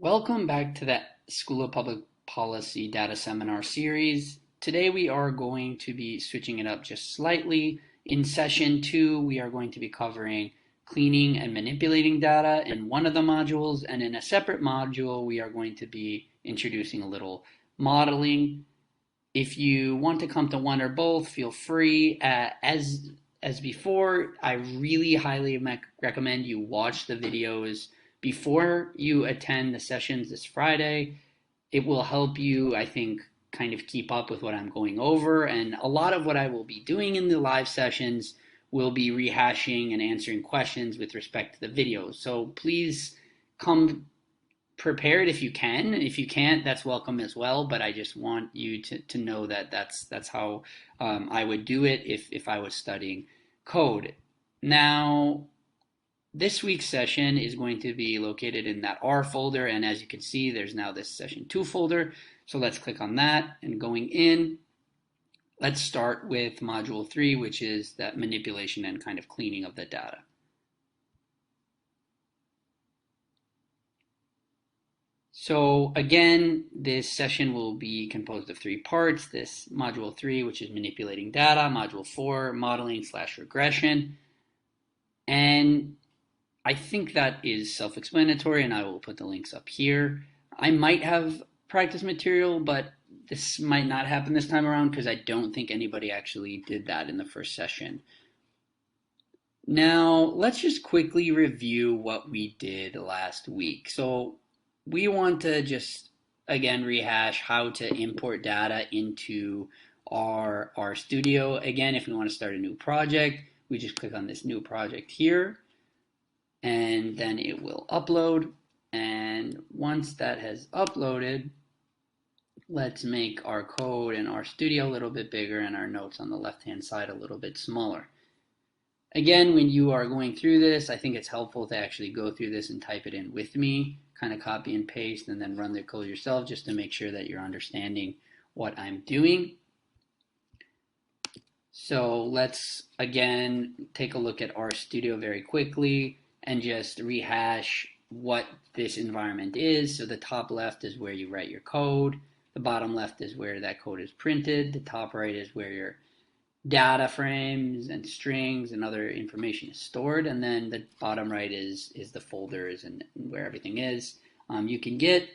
Welcome back to the School of Public Policy Data Seminar series. Today we are going to be switching it up just slightly. In session 2, we are going to be covering cleaning and manipulating data in one of the modules, and in a separate module, we are going to be introducing a little modeling. If you want to come to one or both, feel free. As before, I really highly recommend you watch the videos before you attend the sessions this Friday. It will help you, I think, kind of keep up with what I'm going over. And a lot of what I will be doing in the live sessions will be rehashing and answering questions with respect to the videos. So please come prepared if you can. If you can't, that's welcome as well. But I just want you to know that that's how I would do it if I was studying code. Now, this week's session is going to be located in that R folder, and as you can see, there's now this session 2 folder. So let's click on that, and going in, let's start with module 3, which is that manipulation and kind of cleaning of the data. So again, this session will be composed of 3 parts. This module 3, which is manipulating data, module 4, modeling/regression, and I think that is self-explanatory, and I will put the links up here. I might have practice material, but this might not happen this time around because I don't think anybody actually did that in the first session. Now, let's just quickly review what we did last week. So we want to just, again, rehash how to import data into our RStudio. Again, if we want to start a new project, we just click on this new project here, and then it will upload. And once that has uploaded, let's make our code in RStudio a little bit bigger and our notes on the left-hand side a little bit smaller. Again, when you are going through this, I think it's helpful to actually go through this and type it in with me, kind of copy and paste, and then run the code yourself just to make sure that you're understanding what I'm doing. So let's, again, take a look at RStudio very quickly and just rehash what this environment is. So the top left is where you write your code. The bottom left is where that code is printed. The top right is where your data frames and strings and other information is stored. And then the bottom right is the folders and where everything is. You can get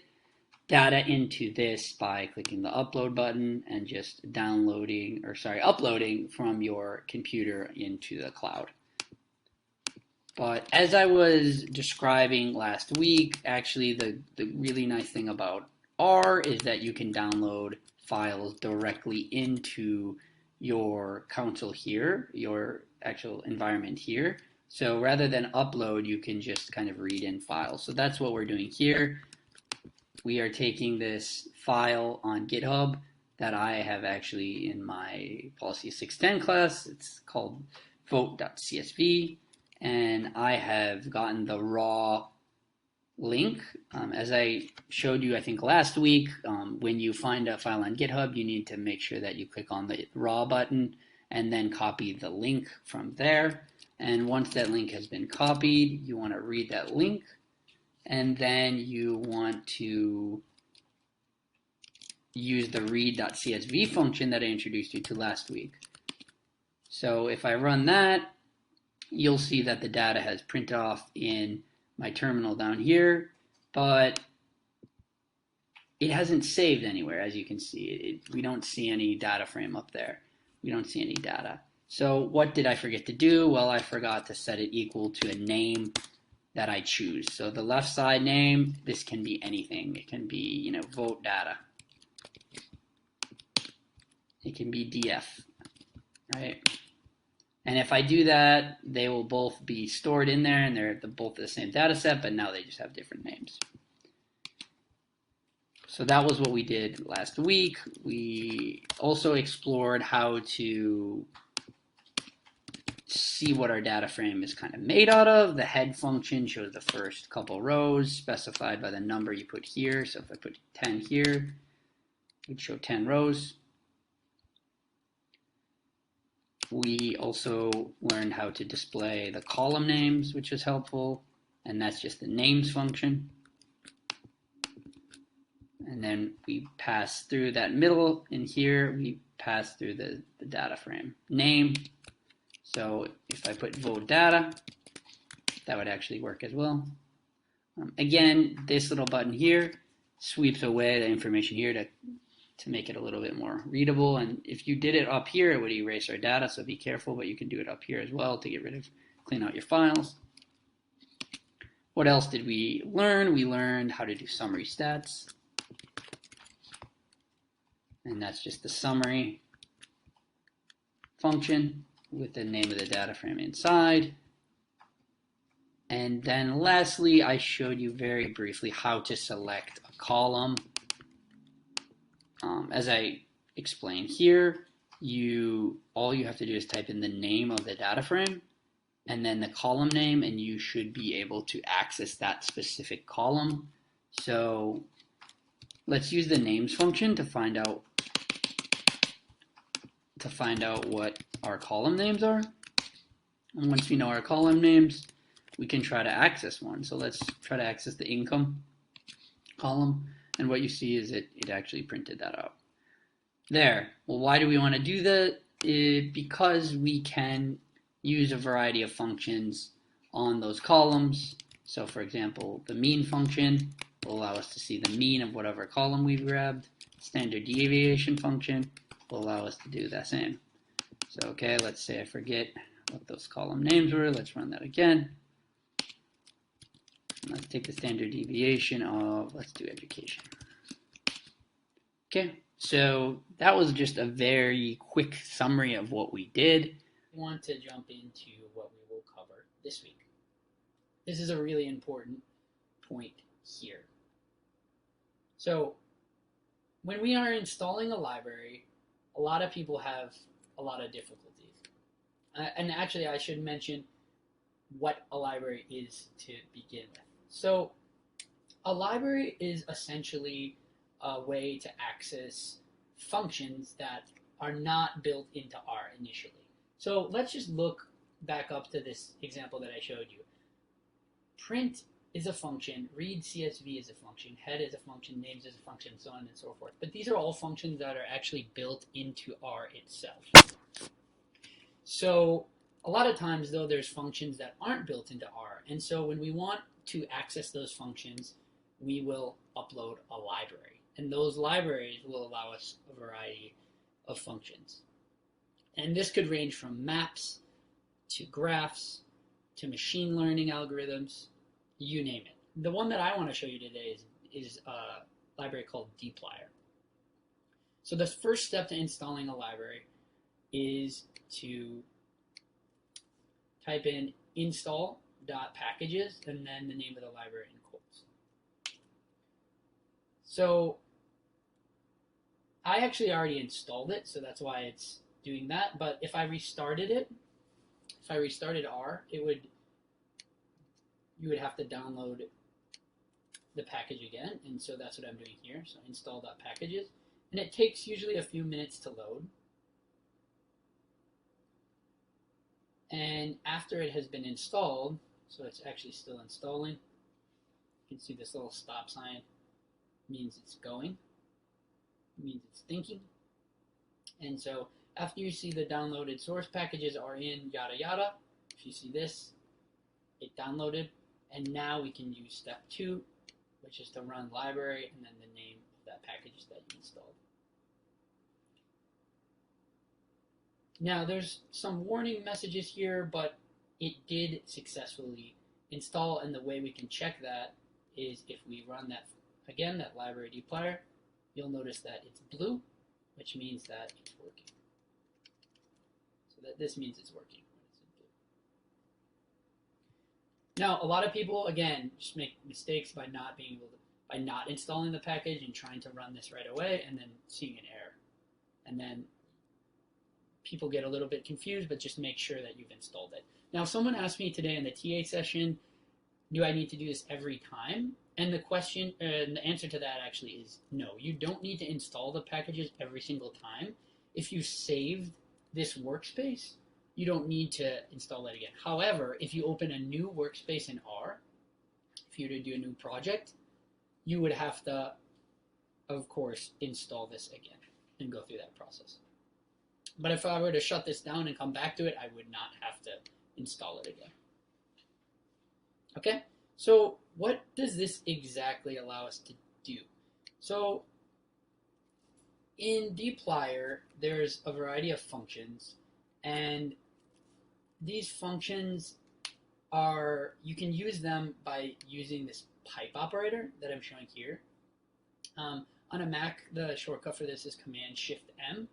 data into this by clicking the upload button and just uploading from your computer into the cloud. But as I was describing last week, actually the really nice thing about R is that you can download files directly into your console here, your actual environment here. So rather than upload, you can just kind of read in files. So that's what we're doing here. We are taking this file on GitHub that I have actually in my Policy 610 class. It's called vote.csv. And I have gotten the raw link. As I showed you, I think last week, when you find a file on GitHub, you need to make sure that you click on the raw button and then copy the link from there. And once that link has been copied, you want to read that link, and then you want to use the read.csv function that I introduced you to last week. So if I run that, you'll see that the data has printed off in my terminal down here, but it hasn't saved anywhere. As you can see, we don't see any data frame up there. We don't see any data. So what did I forget to do? Well, I forgot to set it equal to a name that I choose. So the left side name, this can be anything. It can be, vote data. It can be DF, right? And if I do that, they will both be stored in there, and they're both the same data set, but now they just have different names. So that was what we did last week. We also explored how to see what our data frame is kind of made out of. The head function shows the first couple rows specified by the number you put here. So if I put 10 here, it would show 10 rows. We also learned how to display the column names, which is helpful, and that's just the names function. and then we pass through that middle, and here we pass through the data frame. Name, so if I put vote data, that would actually work as well. Again, this little button here sweeps away the information here to make it a little bit more readable, and if you did it up here, it would erase our data, so be careful, but you can do it up here as well to clean out your files. What else did we learn? We learned how to do summary stats. And that's just the summary function with the name of the data frame inside. And then lastly, I showed you very briefly how to select a column. As I explained here, all you have to do is type in the name of the data frame and then the column name, and you should be able to access that specific column. So let's use the names function to find out what our column names are. And once we know our column names, we can try to access one. So let's try to access the income column, and what you see is it actually printed that out. There. Well, why do we want to do that? Because we can use a variety of functions on those columns. So for example, the mean function will allow us to see the mean of whatever column we've grabbed. Standard deviation function will allow us to do the same. So okay, let's say I forget what those column names were. Let's run that again. Let's take the standard deviation of, let's do education. Okay, so that was just a very quick summary of what we did. I want to jump into what we will cover this week. This is a really important point here. So when we are installing a library, a lot of people have a lot of difficulties. And actually, I should mention what a library is to begin with. So a library is essentially a way to access functions that are not built into R initially. So let's just look back up to this example that I showed you. Print is a function, read CSV is a function, head is a function, names is a function, so on and so forth. But these are all functions that are actually built into R itself. So a lot of times, though, there's functions that aren't built into R. And so when we want to access those functions, we will upload a library. And those libraries will allow us a variety of functions. And this could range from maps to graphs to machine learning algorithms, you name it. The one that I want to show you today is a library called dplyr. So the first step to installing a library is to type in install.packages and then the name of the library in quotes. So I actually already installed it, so that's why it's doing that. But if I restarted it, if I restarted R, you would have to download the package again, and so that's what I'm doing here. So install.packages, and it takes usually a few minutes to load. And after it has been installed, so it's actually still installing, you can see this little stop sign means it's going, it means it's thinking. And so after you see the downloaded source packages are in, yada yada, if you see this, it downloaded, and now we can use step 2, which is to run library and then the name of that package that you installed. Now there's some warning messages here, but it did successfully install, and the way we can check that is if we run that, again, that library dplyr, you'll notice that it's blue, which means that it's working. So that this means it's working when it's in blue. Now, a lot of people, again, just make mistakes by not installing the package and trying to run this right away and then seeing an error. And then people get a little bit confused, but just make sure that you've installed it. Now, someone asked me today in the TA session, do I need to do this every time? And the answer to that actually is no. You don't need to install the packages every single time. If you saved this workspace, you don't need to install it again. However, if you open a new workspace in R, if you were to do a new project, you would have to of course, install this again and go through that process. But if I were to shut this down and come back to it, I would not have to install it again. Okay, so what does this exactly allow us to do? So in dplyr, there's a variety of functions, and these functions you can use them by using this pipe operator that I'm showing here. On a Mac, the shortcut for this is Command-Shift-M,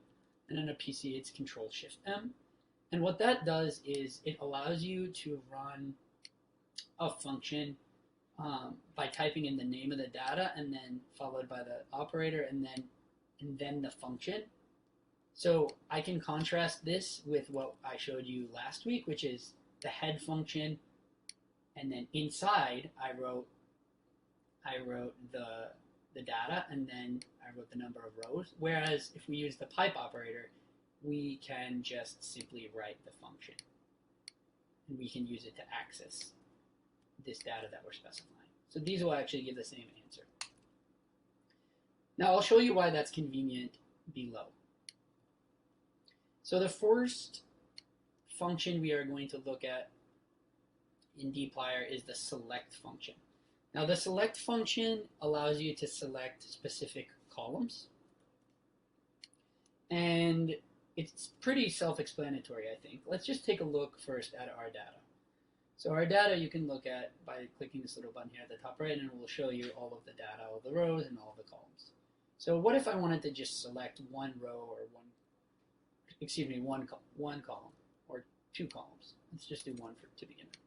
and on a PC, it's Control-Shift-M. And what that does is it allows you to run a function by typing in the name of the data and then followed by the operator and then the function. So I can contrast this with what I showed you last week, which is the head function, and then inside I wrote the data, and then I wrote the number of rows. Whereas if we use the pipe operator, we can just simply write the function, and we can use it to access this data that we're specifying. So these will actually give the same answer. Now I'll show you why that's convenient below. So the first function we are going to look at in dplyr is the select function. Now the select function allows you to select specific columns, and it's pretty self-explanatory, I think. Let's just take a look first at our data. So our data you can look at by clicking this little button here at the top right, and it will show you all of the data, all of the rows and all of the columns. So what if I wanted to just select one row or one column or two columns? Let's just do one to begin with.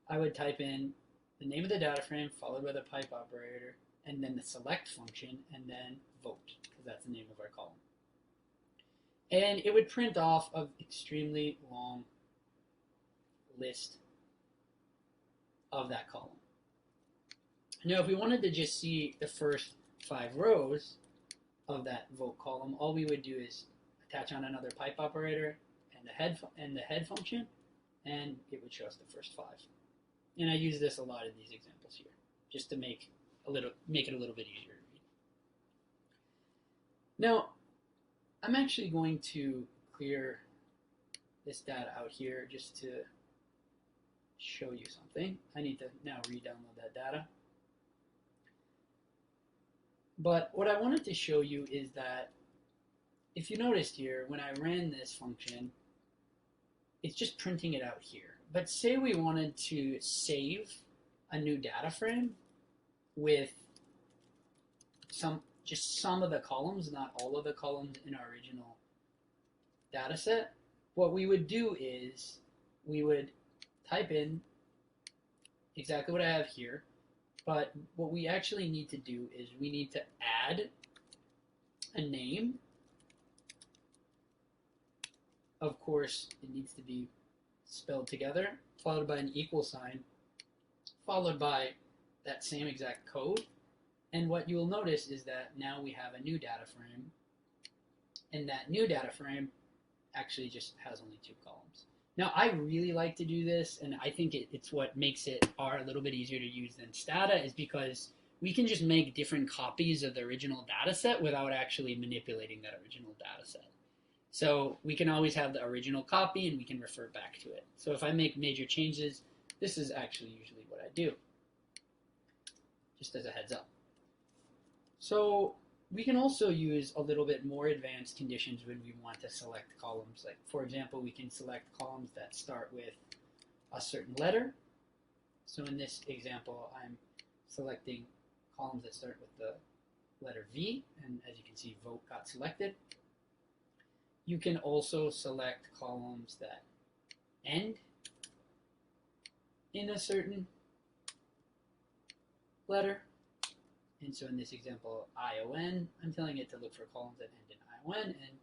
I would type in the name of the data frame followed by the pipe operator and then the select function and then vote, because that's the name of our column. And it would print off an extremely long list of that column. Now if we wanted to just see the first 5 rows of that vote column, all we would do is attach on another pipe operator and the head function, and it would show us the first 5. And I use this a lot in these examples here, just to make it a little bit easier to read. Now, I'm actually going to clear this data out here just to show you something. I need to now re-download that data. But what I wanted to show you is that if you noticed here, when I ran this function, it's just printing it out here. But say we wanted to save a new data frame with some of the columns, not all of the columns in our original data set. What we would do is we would type in exactly what I have here, but what we actually need to do is we need to add a name. Of course, it needs to be spelled together, followed by an equal sign, followed by that same exact code. And what you will notice is that now we have a new data frame, and that new data frame actually just has only 2 columns. Now, I really like to do this, and I think it's what makes it a little bit easier to use than Stata, is because we can just make different copies of the original data set without actually manipulating that original data set. So we can always have the original copy, and we can refer back to it. So if I make major changes, this is actually usually what I do, just as a heads up. So we can also use a little bit more advanced conditions when we want to select columns. Like, for example, we can select columns that start with a certain letter. So in this example, I'm selecting columns that start with the letter V, and as you can see, vote got selected. You can also select columns that end in a certain letter. And so in this example, ION, I'm telling it to look for columns that end in ION, and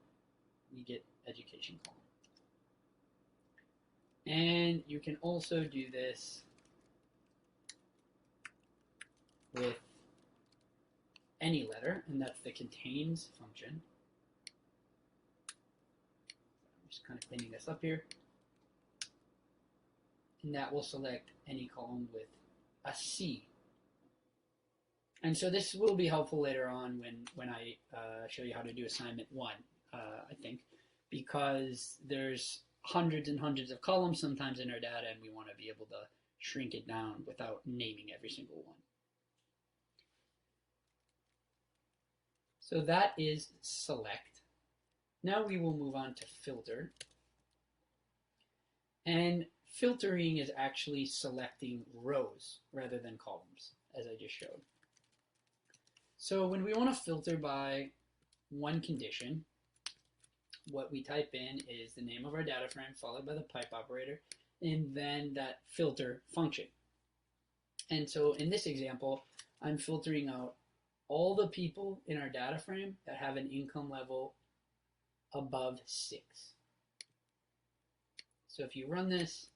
we get education column. And you can also do this with any letter, and that's the contains function. I'm just kind of cleaning this up here. And that will select any column with a C. And so this will be helpful later on when I show you how to do assignment one, I think, because there's hundreds and hundreds of columns sometimes in our data, and we want to be able to shrink it down without naming every single one. So that is select. Now we will move on to filter. And filtering is actually selecting rows rather than columns, as I just showed. So when we want to filter by one condition, what we type in is the name of our data frame followed by the pipe operator and then that filter function. And so in this example, I'm filtering out all the people in our data frame that have an income level above 6. So if you run this,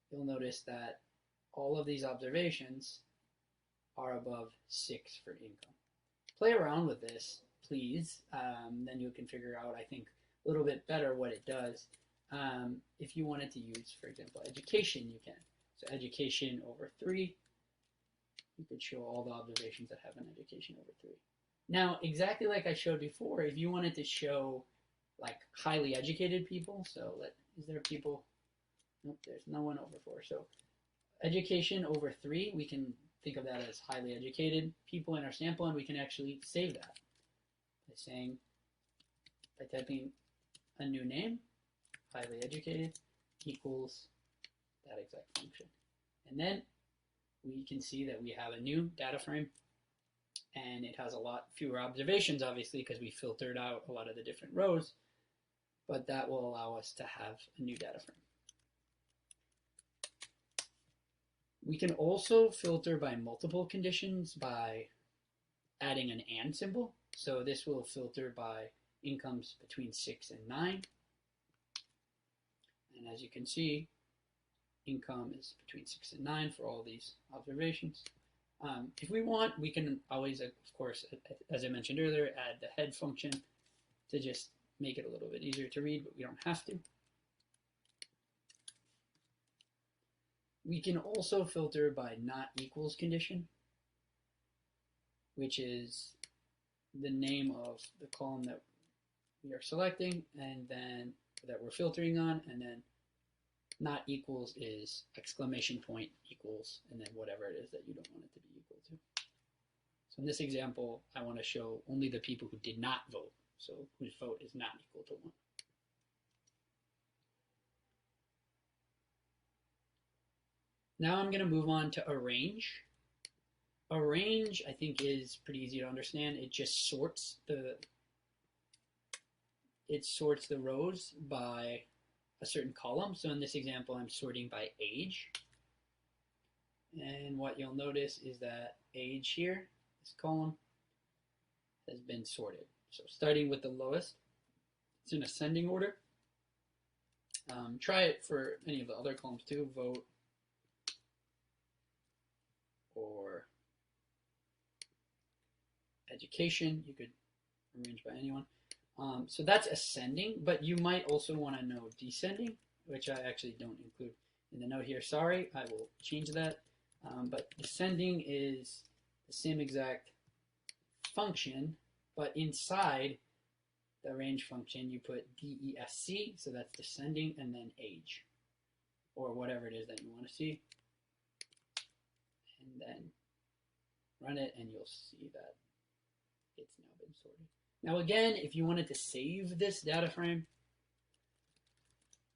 you'll notice that all of these observations are above 6 for income. Play around with this, please. Then you can figure out, I think, a little bit better what it does. If you wanted to use, for example, education, you can. So education over 3, you could show all the observations that have an education over 3. Now, exactly like I showed before, if you wanted to show like highly educated people, so is there people? Nope, there's no one over 4. So education over 3, we can think of that as highly educated people in our sample, and we can actually save that by typing a new name, highly educated equals that exact function. And then we can see that we have a new data frame, and it has a lot fewer observations, obviously, because we filtered out a lot of the different rows, but that will allow us to have a new data frame. We can also filter by multiple conditions by adding an and symbol. So this will filter by incomes between 6 and 9. And as you can see, income is between 6 and 9 for all these observations. If we want, we can always, of course, as I mentioned earlier, add the head function to just make it a little bit easier to read, but we don't have to. We can also filter by not equals condition, which is the name of the column that we are selecting and then that we're filtering on, and then not equals is exclamation point equals, and then whatever it is that you don't want it to be equal to. So in this example, I want to show only the people who did not vote, so whose vote is not equal to 1. Now I'm going to move on to arrange. Arrange, I think, is pretty easy to understand. It just sorts the rows by a certain column. So in this example, I'm sorting by age. And what you'll notice is that age here, this column, has been sorted. So starting with the lowest, it's in ascending order. Try it for any of the other columns too, vote or education. You could arrange by anyone. So that's ascending, but you might also want to know descending, which I actually don't include in the note here. Sorry, I will change that. But descending is the same exact function, but inside the range function, you put DESC, so that's descending, and then age, or whatever it is that you want to see. And then run it, and you'll see that it's now been sorted. Now again, if you wanted to save this data frame,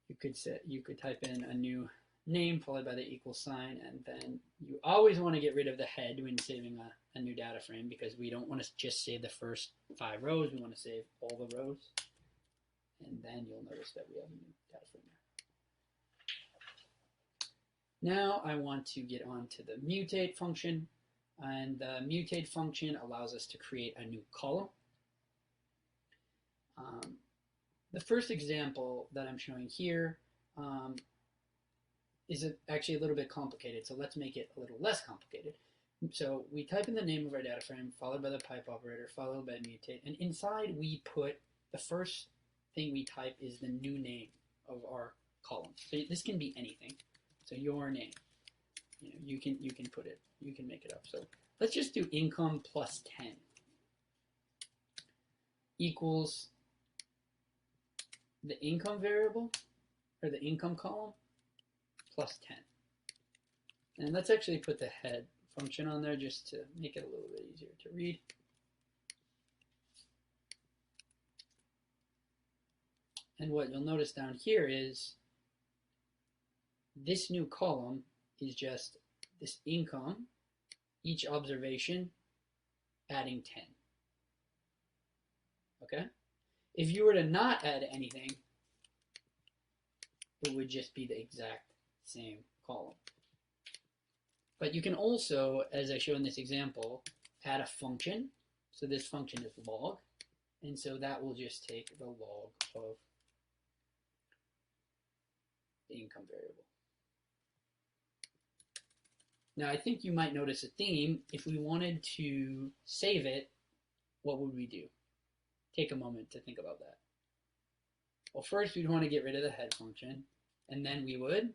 you could type in a new name followed by the equal sign, and then you always want to get rid of the head when saving a new data frame, because we don't want to just save the first 5 rows, we want to save all the rows, and then you'll notice that we have a new data frame there. Now I want to get on to the mutate function, and the mutate function allows us to create a new column. The first example that I'm showing here is actually a little bit complicated, so let's make it a little less complicated. So we type in the name of our data frame, followed by the pipe operator, followed by mutate, and inside we put the first thing we type is the new name of our column. So this can be anything. So your name, you can put it, you can make it up. So let's just do income plus 10 equals the income variable, or the income column, plus 10. And let's actually put the head function on there just to make it a little bit easier to read. And what you'll notice down here is this new column is just this income, each observation, adding 10. Okay? If you were to not add anything, it would just be the exact same column. But you can also, as I show in this example, add a function. So this function is log, and so that will just take the log of the income variable. Now I think you might notice a theme. If we wanted to save it, what would we do? Take a moment to think about that. Well, first we'd want to get rid of the head function, and then we would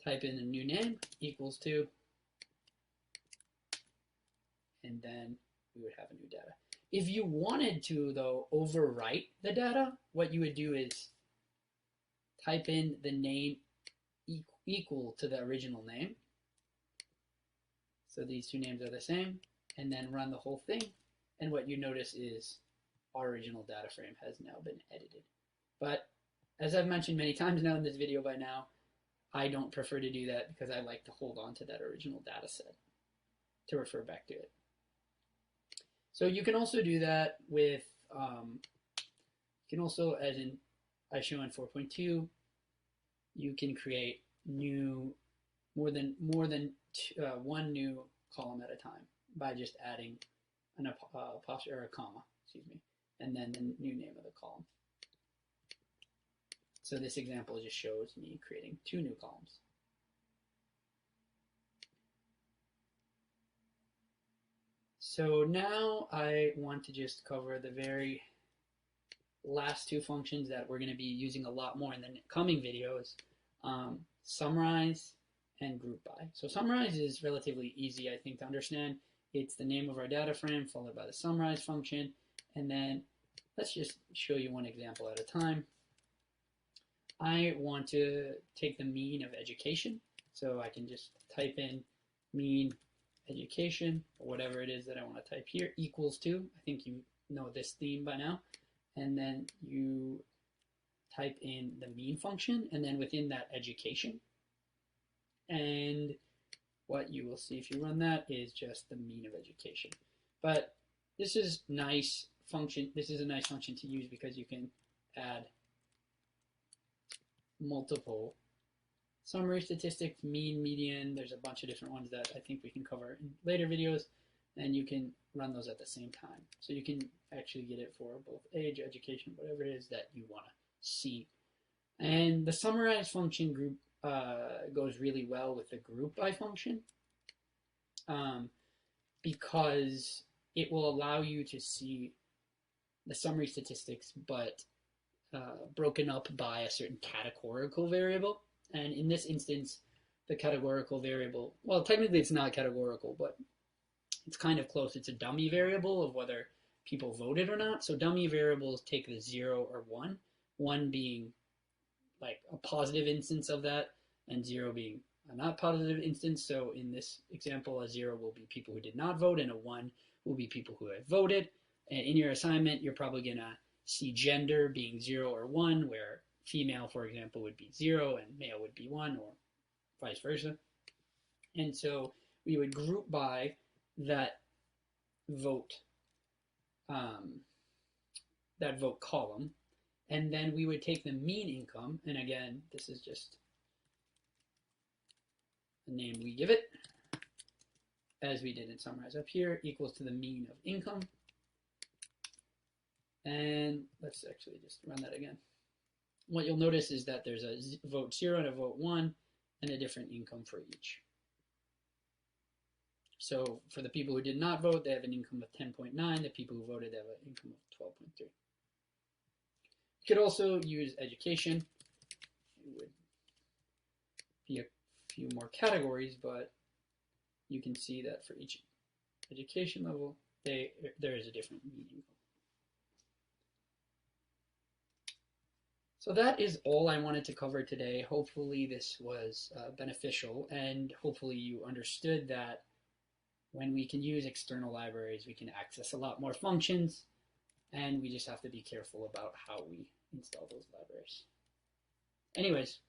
type in a new name equals to, and then we would have a new data. If you wanted to, though, overwrite the data, what you would do is type in the name equal to the original name. So these two names are the same, and then run the whole thing. And what you notice is our original data frame has now been edited. But as I've mentioned many times now in this video by now, I don't prefer to do that because I like to hold on to that original data set to refer back to it. So you can also do that with, you can also, as in I show in 4.2, you can create new, more than one new column at a time by just adding an apostrophe or a comma, excuse me, and then the new name of the column. So this example just shows me creating two new columns. So now I want to just cover the very last two functions that we're going to be using a lot more in the coming videos, summarize and group by. So summarize is relatively easy, I think, to understand. It's the name of our data frame followed by the summarize function. And then let's just show you one example at a time. I want to take the mean of education. So I can just type in mean education, or whatever it is that I want to type here, equals to, I think you know this theme by now, and then you type in the mean function, and then within that education, and what you will see if you run that is just the mean of education. But this is nice function. This is a nice function to use because you can add multiple summary statistics, mean, median. There's a bunch of different ones that I think we can cover in later videos, and you can run those at the same time. So you can actually get it for both age, education, whatever it is that you want to see. And the summarize function group goes really well with the group by function because it will allow you to see the summary statistics, but broken up by a certain categorical variable. And in this instance, the categorical variable, well, technically it's not categorical, but it's kind of close. It's a dummy variable of whether people voted or not. So dummy variables take the 0 or 1, 1 being like a positive instance of that, and 0 being a not positive instance. So in this example, a 0 will be people who did not vote, and a 1 will be people who have voted. And in your assignment, you're probably going to see gender being 0 or 1, where female, for example, would be 0 and male would be 1, or vice versa. And so we would group by that vote column, and then we would take the mean income, and again, this is just the name we give it, as we did in summarize up here, equals to the mean of income. And let's actually just run that again. What you'll notice is that there's a vote 0 and a vote 1 and a different income for each. So for the people who did not vote, they have an income of 10.9. The people who voted, they have an income of 12.3. You could also use education. It would be a few more categories, but you can see that for each education level, there is a different meaning. So that is all I wanted to cover today. Hopefully this was beneficial, and hopefully you understood that when we can use external libraries, we can access a lot more functions, and we just have to be careful about how we install those libraries. Anyways,